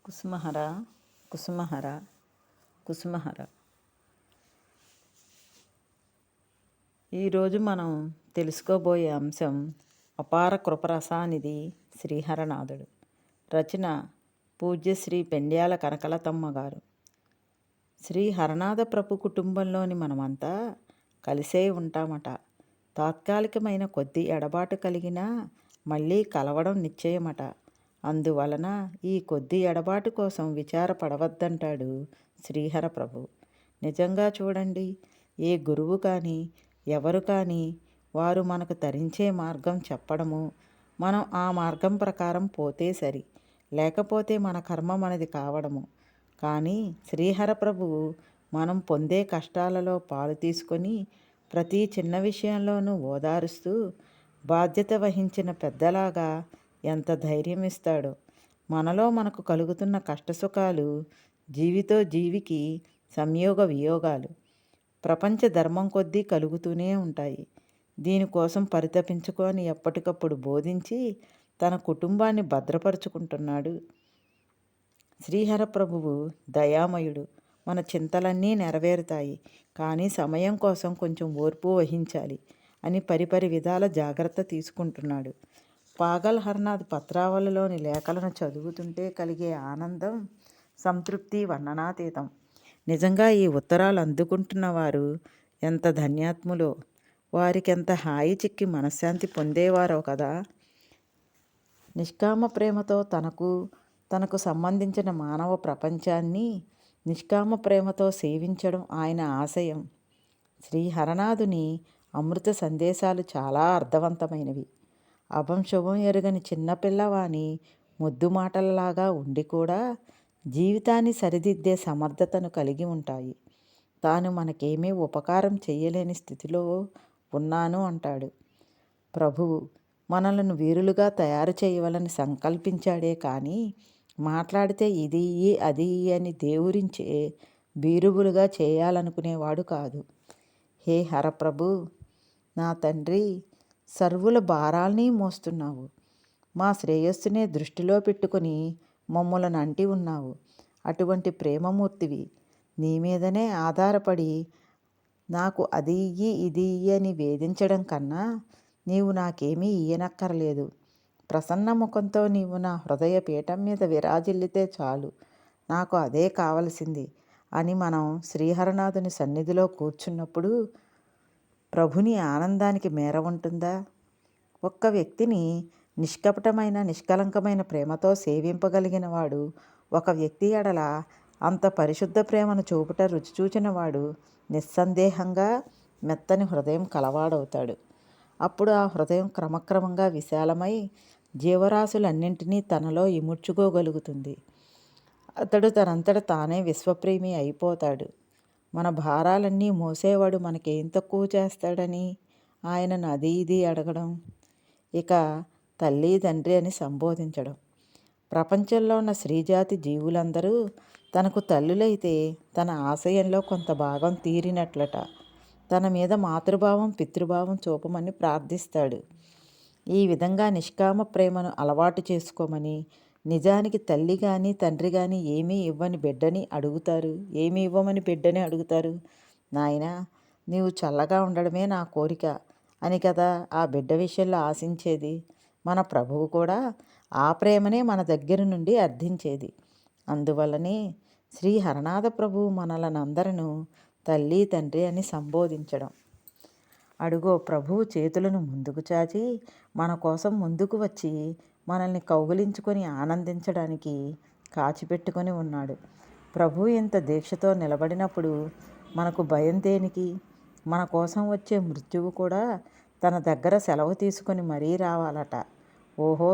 కుసుమహర కుసుమహర కుసుమహర. ఈరోజు మనం తెలుసుకోబోయే అంశం అపార కృపరసానిధి శ్రీహరనాథుడు. రచన పూజ్యశ్రీ పెండ్యాల కనకలతమ్మ గారు. శ్రీ హరనాథ ప్రభు కుటుంబంలోని మనమంతా కలిసే ఉంటామట. తాత్కాలికమైన కొద్ది ఎడబాటు కలిగినా మళ్ళీ కలవడం నిశ్చయమట. అందువలన ఈ కొద్ది ఎడబాటు కోసం విచారపడవద్దంటాడు శ్రీహర ప్రభు. నిజంగా చూడండి, ఏ గురువు కానీ ఎవరు కానీ వారు మనకు తరించే మార్గం చెప్పడము, మనం ఆ మార్గం ప్రకారం పోతే సరి, లేకపోతే మన కర్మ మనది కావడము. కానీ శ్రీహర ప్రభువు మనం పొందే కష్టాలలో పాలు తీసుకొని ప్రతి చిన్న విషయంలోనూ ఓదారుస్తూ బాధ్యత వహించిన పెద్దలాగా ఎంత ధైర్యం ఇస్తాడో. మనలో మనకు కలుగుతున్న కష్టసుఖాలు జీవితో జీవికి సంయోగ వియోగాలు. ప్రపంచ ధర్మం కొద్దీ కలుగుతూనే ఉంటాయి. దీనికోసం పరితపించుకొని ఎప్పటికప్పుడు బోధించి తన కుటుంబాన్ని భద్రపరుచుకుంటున్నాడు శ్రీహర ప్రభువు. దయామయుడు. మన చింతలన్నీ నెరవేరుతాయి, కానీ సమయం కోసం కొంచెం ఓర్పు వహించాలి అని పరిపరి విధాల జాగ్రత్త తీసుకుంటున్నాడు. పాగల్ హర్నాథ్ పత్రావళిలోని లేఖలను చదువుతుంటే కలిగే ఆనందం, సంతృప్తి వర్ణనాతీతం. నిజంగా ఈ ఉత్తరాలు అందుకుంటున్న వారు ఎంత ధన్యాత్ములో, వారికెంత హాయి చిక్కి మనశ్శాంతి పొందేవారో కదా. నిష్కామ ప్రేమతో తనకు సంబంధించిన మానవ ప్రపంచాన్ని నిష్కామ ప్రేమతో సేవించడం ఆయన ఆశయం. శ్రీ హరనాథుని అమృత సందేశాలు చాలా అర్థవంతమైనవి. అభం శుభం ఎరుగని చిన్నపిల్లవాని ముద్దు మాటలలాగా ఉండి కూడా జీవితాన్ని సరిదిద్దే సమర్థతను కలిగి ఉంటాయి. తాను మనకేమీ ఉపకారం చేయలేని స్థితిలో ఉన్నాను అంటాడు ప్రభువు. మనలను వీరులుగా తయారు చేయవలని సంకల్పించాడే కానీ మాట్లాడితే ఇది అది అని దేవురించే బీరుగులుగా చేయాలనుకునేవాడు కాదు. హే హరప్రభు, నా తండ్రి, సర్వుల భారాల్ని మోస్తున్నావు. మా శ్రేయస్సునే దృష్టిలో పెట్టుకొని మమ్ములను అంటి ఉన్నావు. అటువంటి ప్రేమమూర్తివి. నీ మీదనే ఆధారపడి నాకు అది ఇయ్యి ఇది ఇయ్యి అని వేధించడం కన్నా నీవు నాకేమీ ఇయ్యనక్కర్లేదు. ప్రసన్న ముఖంతో నీవు నా హృదయ పీఠం మీద విరాజిల్లితే చాలు, నాకు అదే కావలసింది అని మనం శ్రీహరనాథుని సన్నిధిలో కూర్చున్నప్పుడు ప్రభుని ఆనందానికి మేర ఉంటుందా? ఒక్క వ్యక్తిని నిష్కపటమైన నిష్కలంకమైన ప్రేమతో సేవింపగలిగిన వాడు, ఒక వ్యక్తి ఎడల అంత పరిశుద్ధ ప్రేమను చూపుట రుచి చూచినవాడు నిస్సందేహంగా మెత్తని హృదయం కలవాడవుతాడు. అప్పుడు ఆ హృదయం క్రమక్రమంగా విశాలమై జీవరాశులన్నింటినీ తనలో ఇముడ్చుకోగలుగుతుంది. అతడు తనంతట తానే విశ్వప్రేమి అయిపోతాడు. మన భారాలన్నీ మోసేవాడు మనకేం తక్కువ చేస్తాడని ఆయనను అది ఇది అడగడం, ఇక తల్లి తండ్రి అని సంబోధించడం. ప్రపంచంలో ఉన్న స్త్రీజాతి జీవులందరూ తనకు తల్లులైతే తన ఆశయంలో కొంత భాగం తీరినట్లట. తన మీద మాతృభావం పితృభావం చూపమని ప్రార్థిస్తాడు. ఈ విధంగా నిష్కామ ప్రేమను అలవాటు చేసుకోమని, నిజానికి తల్లి కానీ తండ్రి కానీ ఏమీ ఇవ్వమని బిడ్డని అడుగుతారు. నాయనా, నీవు చల్లగా ఉండడమే నా కోరిక అని కదా ఆ బిడ్డ విషయంలో ఆశించేది. మన ప్రభువు కూడా ఆ ప్రేమనే మన దగ్గర నుండి అర్థించేది. అందువల్లనే శ్రీ హరనాథ ప్రభువు మనలనందరూ తల్లి తండ్రి అని సంబోధించడం. అడుగో, ప్రభువు చేతులను ముందుకు చాచి మన కోసం ముందుకు వచ్చి మనల్ని కౌగిలించుకొని ఆనందించడానికి కాచిపెట్టుకొని ఉన్నాడు. ప్రభువు ఇంత దీక్షతో నిలబడినప్పుడు మనకు భయం దేనికి? మన కోసం వచ్చే మృత్యువు కూడా తన దగ్గర సెలవు తీసుకొని మరీ రావాలట. ఓహో,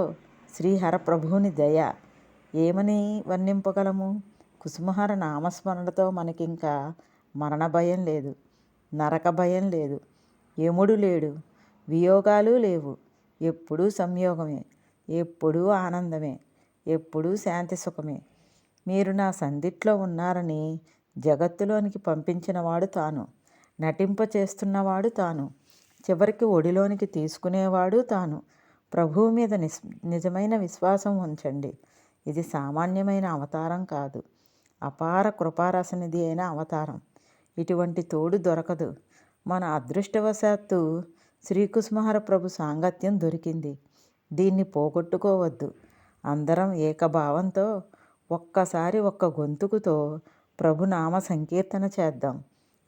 శ్రీహర ప్రభువుని దయ ఏమని వర్ణింపగలము? కుసుమహర నామస్మరణతో మనకింకా మరణ భయం లేదు, నరక భయం లేదు, యముడు లేడు, వియోగాలు లేవు. ఎప్పుడూ సంయోగమే, ఎప్పుడూ ఆనందమే, ఎప్పుడూ శాంతి సుఖమే. మీరు నా సందిట్లో ఉన్నారని జగత్తులోనికి పంపించినవాడు తాను, నటింపచేస్తున్నవాడు తాను, చివరికి ఒడిలోనికి తీసుకునేవాడు తాను. ప్రభువు మీద నిజమైన విశ్వాసం ఉంచండి. ఇది సామాన్యమైన అవతారం కాదు, అపార కృపారసనిధి అయిన అవతారం. ఇటువంటి తోడు దొరకదు. మన అదృష్టవశాత్తు శ్రీకుసుమహర ప్రభు సాంగత్యం దొరికింది. దీన్ని పోగొట్టుకోవద్దు. అందరం ఏకభావంతో ఒక్కసారి ఒక్క గొంతుకుతో ప్రభునామ సంకీర్తన చేద్దాం.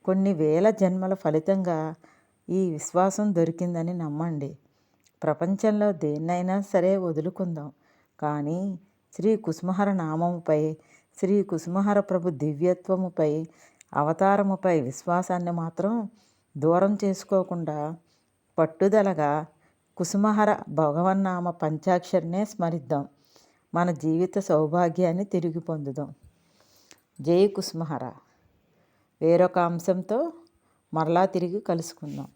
కొన్ని వేల జన్మల ఫలితంగా ఈ విశ్వాసం దొరికిందని నమ్మండి. ప్రపంచంలో దేన్నైనా సరే వదులుకుందాం, కానీ శ్రీ కుసుమహర నామముపై, శ్రీ కుసుమహర ప్రభు దివ్యత్వముపై, అవతారముపై విశ్వాసాన్ని మాత్రం దూరం చేసుకోకుండా పట్టుదలగా కుసుమహర భగవన్నామ పంచాక్షరినే స్మరిద్దాం. మన జీవిత సౌభాగ్యాన్ని తిరిగి పొందుదాం. జై కుసుమహర. వేరొక అంశంతో మరలా తిరిగి కలుసుకుందాం.